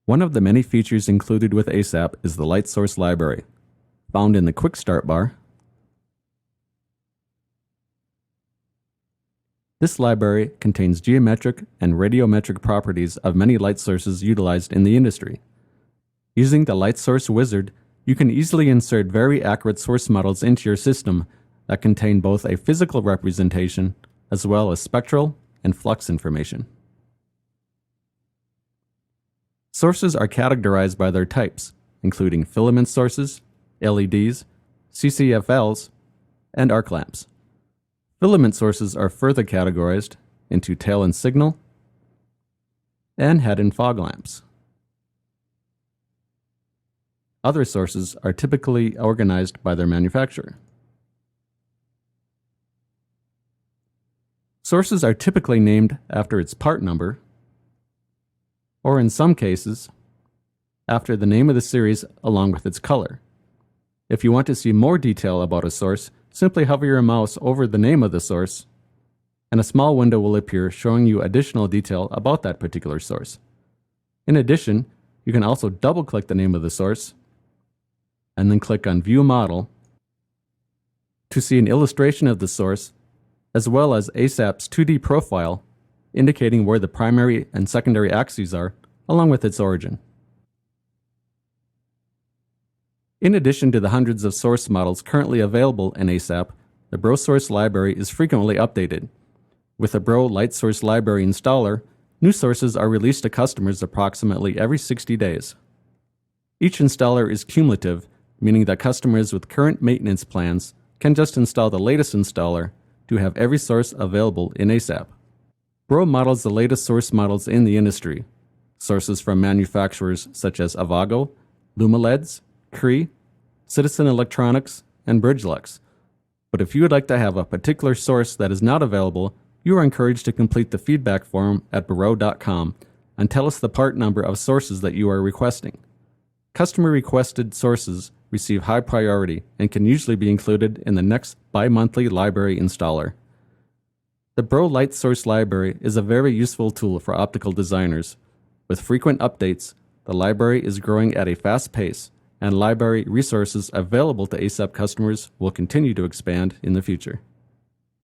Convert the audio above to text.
One of the many features included with ASAP is the light source library, found in the Quick Start bar. This library contains geometric and radiometric properties of many light sources utilized in the industry. Using the Light Source Wizard, you can easily insert very accurate source models into your system that contain both a physical representation as well as spectral and flux information. Sources are categorized by their types, including filament sources, LEDs, CCFLs, and arc lamps. Filament sources are further categorized into tail and signal, and head and fog lamps. Other sources are typically organized by their manufacturer. Sources are typically named after its part number, or in some cases, after the name of the series along with its color. If you want to see more detail about a source, simply hover your mouse over the name of the source, and a small window will appear showing you additional detail about that particular source. In addition, you can also double-click the name of the source, and then click on View Model to see an illustration of the source, as well as ASAP's 2D profile indicating where the primary and secondary axes are, along with its origin. In addition to the hundreds of source models currently available in ASAP, the Breault source library is frequently updated. With the Breault Light Source Library installer, new sources are released to customers approximately every 60 days. Each installer is cumulative, meaning that customers with current maintenance plans can just install the latest installer to have every source available in ASAP. Breault models the latest source models in the industry, sources from manufacturers such as Avago, Lumileds, Cree, Citizen Electronics, and Bridgelux. But if you would like to have a particular source that is not available, you are encouraged to complete the feedback form at Breault.com and tell us the part number of sources that you are requesting. Customer-requested sources receive high priority and can usually be included in the next bi-monthly library installer. The Breault Light Source Library is a very useful tool for optical designers. With frequent updates, the library is growing at a fast pace, and library resources available to ASAP customers will continue to expand in the future.